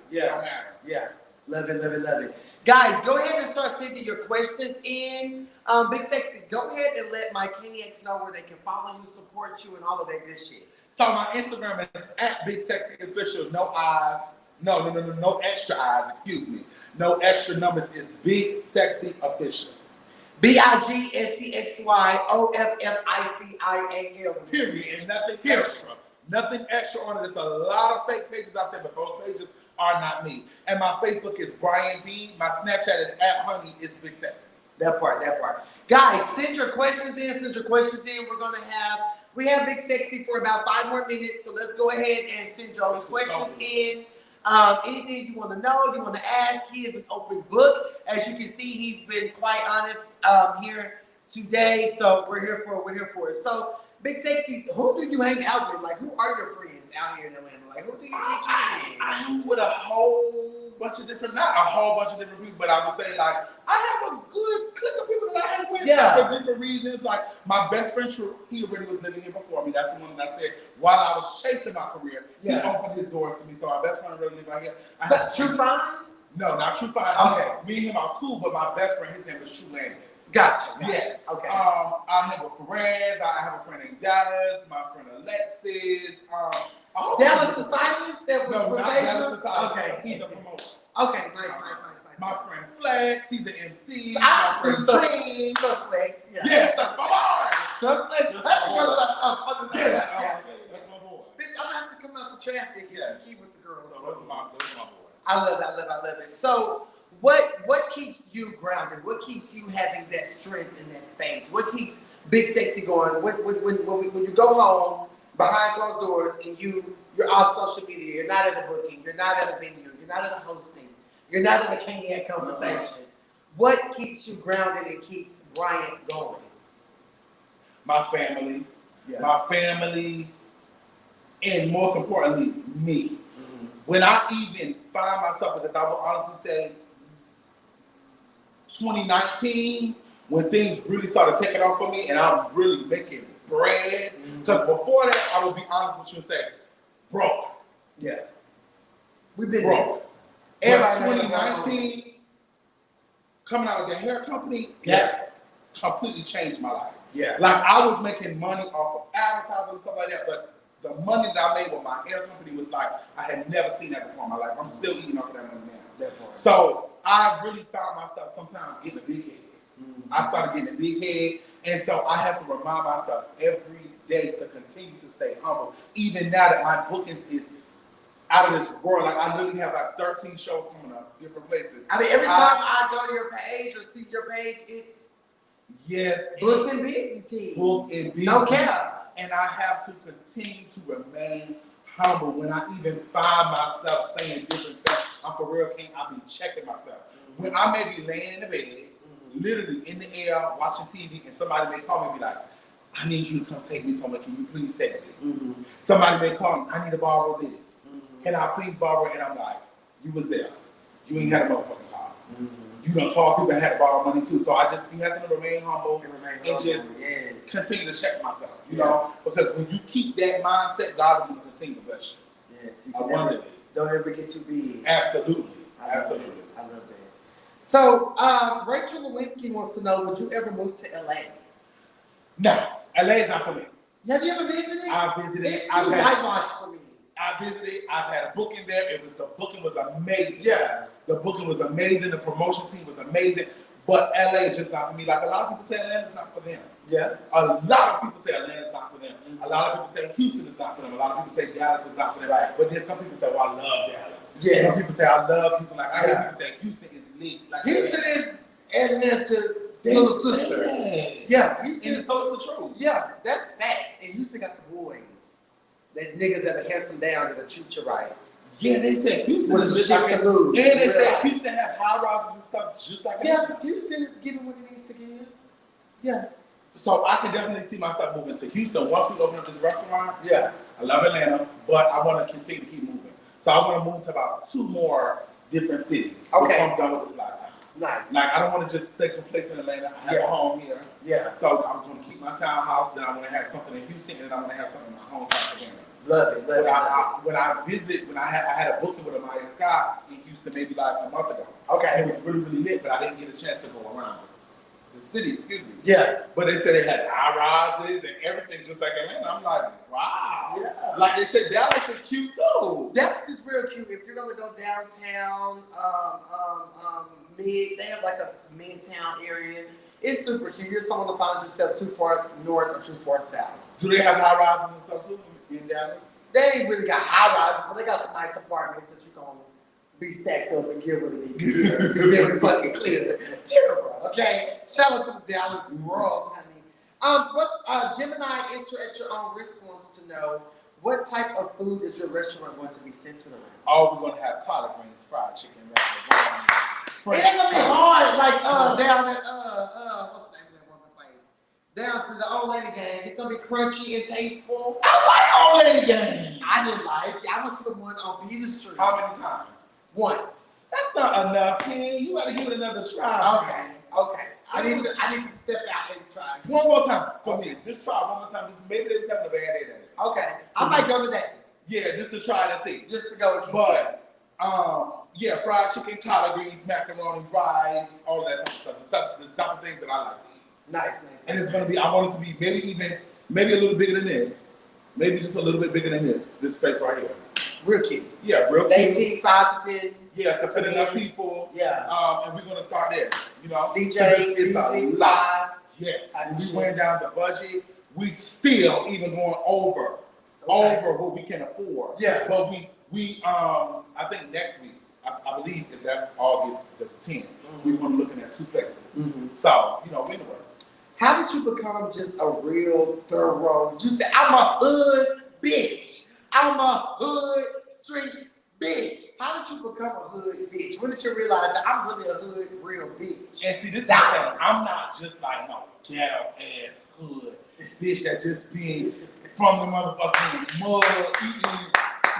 Love it, love it, love it. Guys, go ahead and start sending your questions in. Big Sexy, go ahead and let my CAINIACs know where they can follow you, support you, and all of that good shit. So my Instagram is at BigSexyOfficial. No eyes. No extra eyes, excuse me. No extra numbers. It's BigSexyOfficial. BigSexyOfficial. Period. And nothing extra. Nothing extra on it. There's a lot of fake pages out there, but those pages are not me. And my Facebook is Brian B. My Snapchat is @honey. It's Big Sexy. That part. Guys, send your questions in. We have Big Sexy for about 5 more minutes, so let's go ahead and send those questions in. Anything you want to know, you want to ask, he is an open book. As you can see, he's been quite honest here today, so we're here for it. So, Big Sexy, who do you hang out with? Like, who are your friends out here in Atlanta? Like, who do you think you I hang with a whole bunch of different, not a whole bunch of different people, but I would say, like, I have a good clique of people that I hang went for different reasons. Like my best friend, True, he already was living here before me. That's the one that I said while I was chasing my career, he opened his doors to me. So our best friend really lived out here. True Fine? No, not True Fine. Okay. Me and him are cool, but my best friend, his name is True Landis. Gotcha. Yeah. Okay. I have a Perez. I have a friend named Dallas. My friend Alexis. Dallas the stylist that was not Dallas the stylist. Okay. He's a promoter. Okay. Nice. My friend Flex. He's an MC. My friend Dream. Flex. Yeah. Come on. Flex. That's my boy. Bitch, I'm gonna have to come out to traffic and keep with the girls. So those are my boys. I love it. So what keeps you grounded? What keeps you having that strength and that faith? What keeps Big Sexy going? When you go home behind closed doors and you're off social media, you're not at a booking, you're not at a venue, you're not at a hosting, you're not at a CAINIAC Conversation. What keeps you grounded and keeps Bryant going? My family. My family, and most importantly, me. When I even find myself, because I will honestly say 2019, when things really started taking off for me and I'm really making bread, because before that, I will be honest with you and say, broke. Yeah. We've been broke. But 2019, coming out with the hair company, that completely changed my life. Yeah. Like I was making money off of advertising and stuff like that, but the money that I made with my hair company was like, I had never seen that before in my life. I'm still eating off of that money now. So I really found myself sometimes getting a big head. I started getting a big head. And so I have to remind myself every day to continue to stay humble. Even now that my bookings is out of this world. Like I literally have like 13 shows coming up, different places. I mean, every time I go to your page or see your page, it's booked and busy. Booked and busy. No cap. And I have to continue to remain humble when I even find myself saying different things. I'm for real, King. I be checking myself. When I may be laying in the bed, literally in the air, watching TV, and somebody may call me and be like, I need you to come take me somewhere. Can you please take me? Somebody may call me, I need to borrow this. Can I please borrow it? And I'm like, you was there. You ain't had a motherfucking car. You done call people and had to borrow money too. So I just be having to remain humble and just continue to check myself, you know? Because when you keep that mindset, God is going to continue to bless you. Yes, Don't ever get too big. Absolutely. I love that. So, Rachel Lewinsky wants to know, would you ever move to LA? No, LA is not for me. Have you ever visited? I visited. It's too whitewashed for me. I visited. I've had a booking there. The booking was amazing. Yeah. The booking was amazing. The promotion team was amazing. But LA is just not for me. Like a lot of people say Atlanta is not for them. Yeah. A lot of people say Atlanta is not for them. A lot of people say Houston is not for them. A lot of people say Dallas is not for them. Right. But then some people say, well, I love Dallas. Yes. Some people say, I love Houston. Like I hear people say Houston is lit. Like Houston is Atlanta's little sister. Yeah. Houston and so is the truth. Yeah, that's fact. And Houston got the boys. That niggas that are handsome down that are treat you right. Yeah, they said Houston is lit shit to lose. And they said Houston has high rises and stuff just like Atlanta. Houston is giving what it needs to give. Yeah. So I can definitely see myself moving to Houston once we open up this restaurant. Yeah. I love Atlanta, but I want to continue to keep moving. So I want to move to about 2 more different cities. Okay. I'm done with this lifetime. Nice. Like I don't want to just stay complacent in Atlanta. I have a home here. Yeah. So I'm going to keep my townhouse. Then I want to have something in Houston, and then I want to have something in my hometown again. Love it. When I visited, when I had a booking with Amaya Scott in Houston maybe like a month ago. Okay. It was really, really lit, but I didn't get a chance to go around the city, excuse me. Yeah. But they said they had high rises and everything just like Atlanta. I'm like, wow. Yeah. Like they said Dallas is cute too. Dallas is real cute. If you're gonna go downtown, they have like a midtown area. It's super cute. You're someone to find yourself too far north or too far south. Do they have high rises and stuff too in Dallas? They ain't really got high rises, but they got some nice apartments that you're gonna be stacked up and get what it needs. It's very fucking clear. Yeah, bro. Okay. Shout out to the Dallas Royals, honey. Gemini enter at your own risk wants to know, what type of food is your restaurant going to be centered around? Oh, we're gonna have collard greens, fried chicken, it ain't gonna be hard, like down at what's the name of that one place? Down to the old lady gang. It's gonna be crunchy and tasteful. I like old lady gang. I didn't like it. I went to the one on Beaver Street. How many times? Once. That's not enough, Ken. You gotta give it another try. Okay. I need to step out and try. One more time for me. Just try one more time. Maybe they was having a bad day that day. Okay. I might go today. Yeah, just to try to see. Just to go again. But yeah, fried chicken, collard greens, macaroni, rice, all that type of stuff. The type of things that I like to eat. Nice. And it's gonna be, I want it to be maybe a little bigger than this. Maybe just a little bit bigger than this space right here. Real cute. Yeah, real cute. 18, 5 to 10. Yeah, to fit enough people. Yeah. And we're gonna start there. You know, DJ, it's DJ, a lot. Yes. We went down the budget. We still even going over what we can afford. Yeah. But we I think next week, I believe if that's August the 10th, we're gonna be looking at 2 places. So, you know, we in the works. How did you become just a real thorough? You said, I'm a hood bitch. I'm a hood street bitch. How did you become a hood bitch? When did you realize that I'm really a hood real bitch? And see, this is the thing. I'm not just like no ghetto ass hood bitch that just be from the motherfucking mud eating,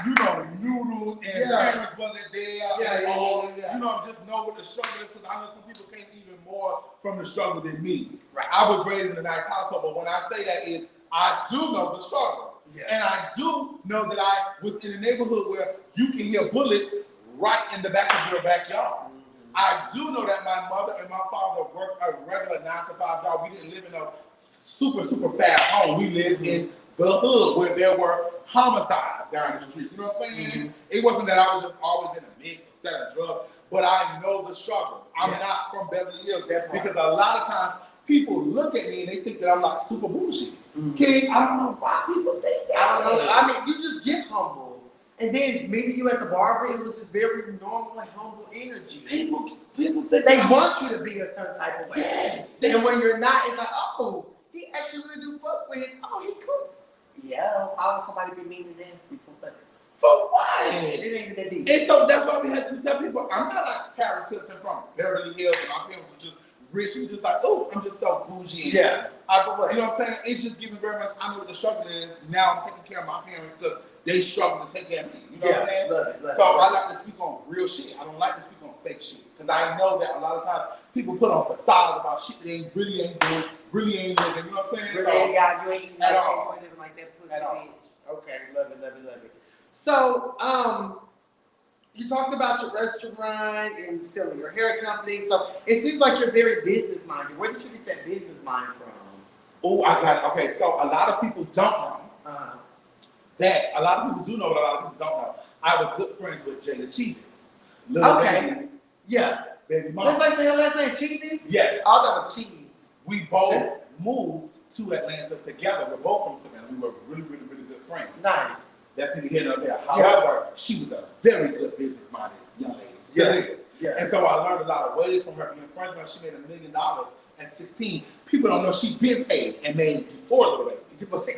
you know, noodles and parents wasn't there. You know, just know what the struggle is, because I know some people came even more from the struggle than me. Right. I was raised in a nice household, but when I say that is, I do know the struggle. Yeah. And I do know that I was in a neighborhood where you can hear bullets right in the back of your backyard. I do know that my mother and my father worked a regular 9-to-5 job. We didn't live in a super fast home. We lived in the hood where there were homicides down the street. You know what I'm saying? It wasn't that I was just always in the mix of selling drugs, but I know the struggle. I'm not from Beverly Hills because a lot of times people look at me and they think that I'm like super bullshit. King, I don't know why people think that. I don't know. I mean, you just get humble. And then meeting you at the barber, it was just very normal and humble energy. People think they want you to be a certain type of way. Yes. And when you're not, it's like, oh, he actually really do fuck with it. Oh, he cool. Yeah. How would somebody be mean and nasty for what? For what? It ain't even that deep. And so that's why we had to tell people, I'm not like Paris Hilton from Beverly Hills, and my parents were just rich. It's just like, oh, I'm just so bougie. You know what I'm saying? It's just giving very much, I know what the struggle is. Now I'm taking care of my parents because they struggle to take care of me. You know what I'm saying? Love it. I like to speak on real shit. I don't like to speak on fake shit. Because I know that a lot of times people put on facades about shit they really ain't doing, really ain't living. You know what I'm saying? Really ain't got, you ain't eating at all. Living like that pussy bitch. Okay, love it. So, you talked about your restaurant and selling your hair company. So it seems like you're very business minded. Where did you get that business mind from? Oh, I got it. Okay, so a lot of people don't know that. A lot of people do know, but a lot of people don't know. I was good friends with Jada Cheevis. Okay. Yeah. Baby mama. Let's say her last name Cheevis? Yes. Oh, that was Cheese. We both moved to Atlanta together. We're both from Savannah. We were really good friends. Nice. That's neither here nor there. However, she was a very good business-minded young lady. Yeah. And so I learned a lot of ways from her being friends with her. She made $1 million at 16. People don't know she been paid and made before Little Baby. People say,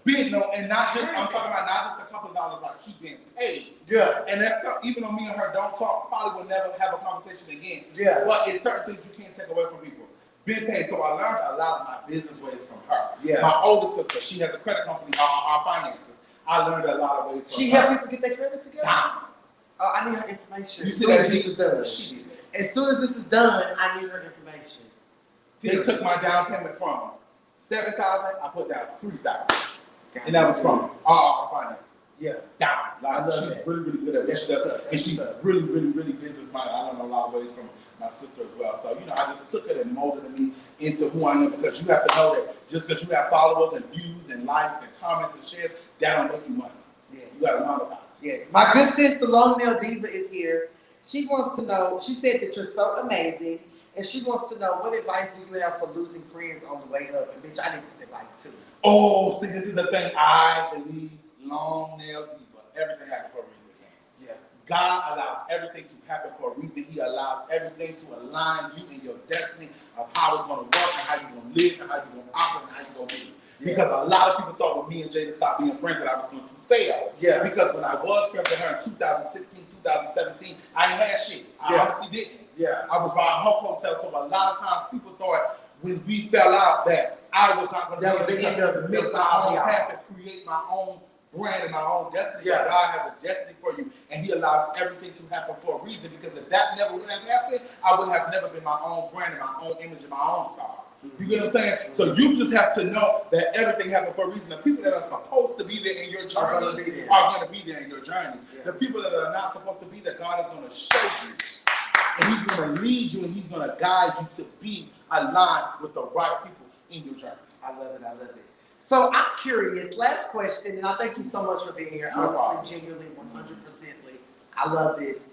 been, no, and not just, I'm talking about not just a couple of dollars, like she been paid. Yeah. And that's even though me and her don't talk, probably will never have a conversation again. Yeah. But it's certain things you can't take away from people. Been paid. So I learned a lot of my business ways from her. Yeah. My older sister, she has a credit company, our finances. I learned a lot of ways from her. She helped people get their credit together? Nah. I need her information. You see that this is done. She did that. As soon as this is done, I need her information. They took my down payment from $7,000. I put down $3,000, and that was from our finances. Yeah, down. Like she's really good at this stuff, and she's really business minded. I learned a lot of ways from my sister as well. So I just took it and molded me into who I am, because you have to know that just because you have followers and views and likes and comments and shares, that don't make you money. Yes. You got to monetize. Yes. My good sister, Long Nail Diva, is here. She wants to know. She said that you're so amazing. And she wants to know, what advice do you have for losing friends on the way up? And bitch, I need this advice too. Oh, see, this is the thing. I believe Long Nail Diva. Everything happens for a reason. Yeah. God allows everything to happen for a reason. He allows everything to align you in your destiny of how it's going to work and how you're going to live and how you're going to operate and how you're going to be. Yeah. Because a lot of people thought when me and Jada stopped being friends that I was going to fail. Yeah. Because when I was friends with her in 2016, 2017, I ain't had shit. I honestly didn't. Yeah, I was buying her hotel, so a lot of times people thought when we fell out that I was not going to be able to mix my own path and create my own brand and my own destiny. Yeah. God has a destiny for you, and He allows everything to happen for a reason. Because if that never would have happened, I would have never been my own brand and my own image and my own star. You get what I'm saying? So you just have to know that everything happens for a reason. The people that are supposed to be there in your journey are going to be there in your journey. Yeah. The people that are not supposed to be there, God is going to show you. And He's going to lead you and He's going to guide you to be aligned with the right people in your journey. I love it. I love it. So I'm curious, last question, and I thank you so much for being here. Honestly, genuinely, 100%. I love this.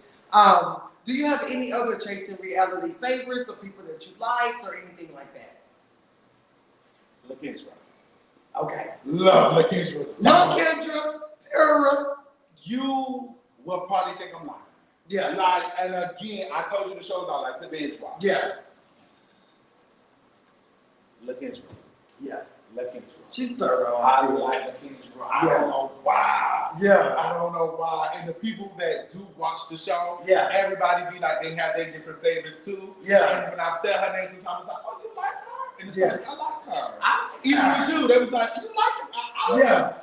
Do you have any other Chasing Reality favorites or people that you liked or anything like that? LaKendra. Okay. Love LaKendra. LaKendra. You will probably think I'm lying. Yeah. Like, and again, I told you the shows I like to binge watch. Yeah. LaKendra. Yeah. LaKendra. She's thorough. I like LaKendra. I don't know why. Yeah. I don't know why. And the people that do watch the show, yeah, everybody be like, they have their different favorites too. Yeah. And when I said her name sometimes, it's like, oh, you like her? And it's like, I like her. Even with you, they was like, you like her?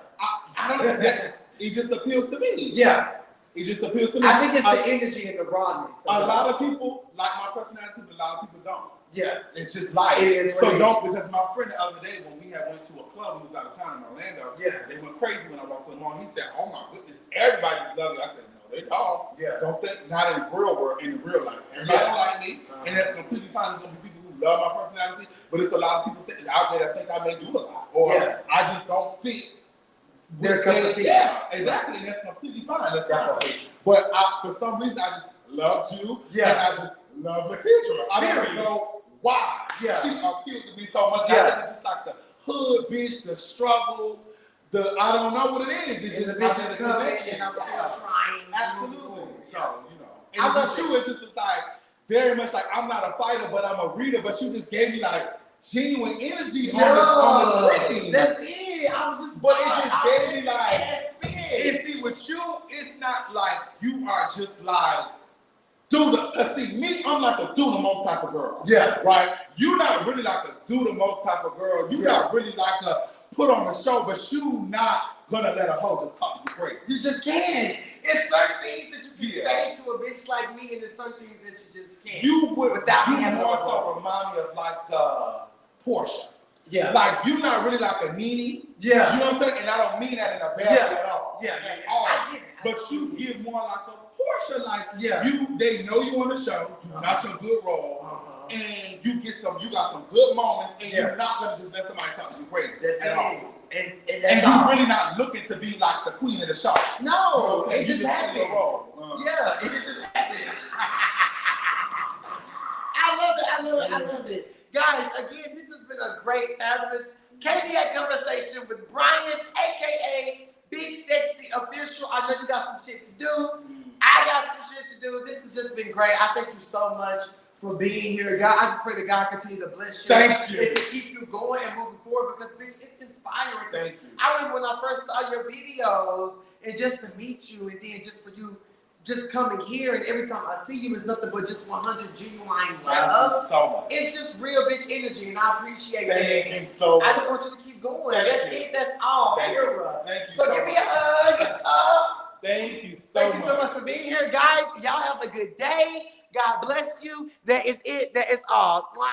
I don't know. It just appeals to me. Yeah. It just appeals to me. I think it's the energy and the rawness. A lot of people like my personality, but a lot of people don't. Yeah. It's just like it is. So don't, because my friend the other day when we had went to a club, he was out of town in Orlando. Yeah. They went crazy when I walked along. He said, "Oh my goodness, everybody's loving." I said, "No, they don't. Yeah. Don't think, not in the real world, in the real life. Everybody don't like me, and that's completely fine. There's gonna be people who love my personality, but it's a lot of people out there that think I may do a lot, or I just don't fit their cup of tea. Yeah, exactly. And that's completely fine. That's fine. But for some reason, I just loved you, and I just love LaKendra. I don't know why. Yeah. She appealed to me so much. I think it's just like the hood bitch, the struggle, I don't know what it is. It's just a bitch connection. I'm crying. Absolutely. So, you know. And with you, it just was like, very much like, I'm not a fighter, but I'm a reader, but you just gave me like genuine energy on the screen. That's it. But it just gave me like, and see, with you, it's not like you are just like, cause see, me, I'm like a do the most type of girl. Yeah. Right? You're not really like a do the most type of girl. You're not really like a put on a show, but you not gonna let a hoe just talk you crazy. You just can't. It's certain things that you can say to a bitch like me, and there's certain things that you just can't. You would, without me more so remind me of like Portia. Yeah. Like, you're not really like a Nene. Yeah. You know what I'm saying? And I don't mean that in a bad way at all. Yeah. At all. I get it. But you give more like a Portia. Like, they know you on the show. You got your good role. And you got some good moments. And you're not going to just let somebody talk you crazy. That's at all. And you're really not looking to be like the queen of the show. No. You know what I'm saying? It just happens. Yeah. It just happens. I love it. Guys, again, this has been a great, fabulous CAINIAC Conversation with Bryant, a.k.a. BigSexyOfficial. I know you got some shit to do. I got some shit to do. This has just been great. I thank you so much for being here. God, I just pray that God continue to bless you. Thank you. And to keep you going and moving forward, because, bitch, it's inspiring. Thank you. I remember when I first saw your videos, and just to meet you, and then just for you just coming here, and every time I see you, it's nothing but just 100 genuine love. So much. It's just real bitch energy, and I appreciate that. Thank you so much. I just want you to keep going. That's it. That's all. Thank you. Thank you so give me a hug. Thank you so much. Thank you so much for being here, guys. Y'all have a good day. God bless you. That is it. That is all. Mwah.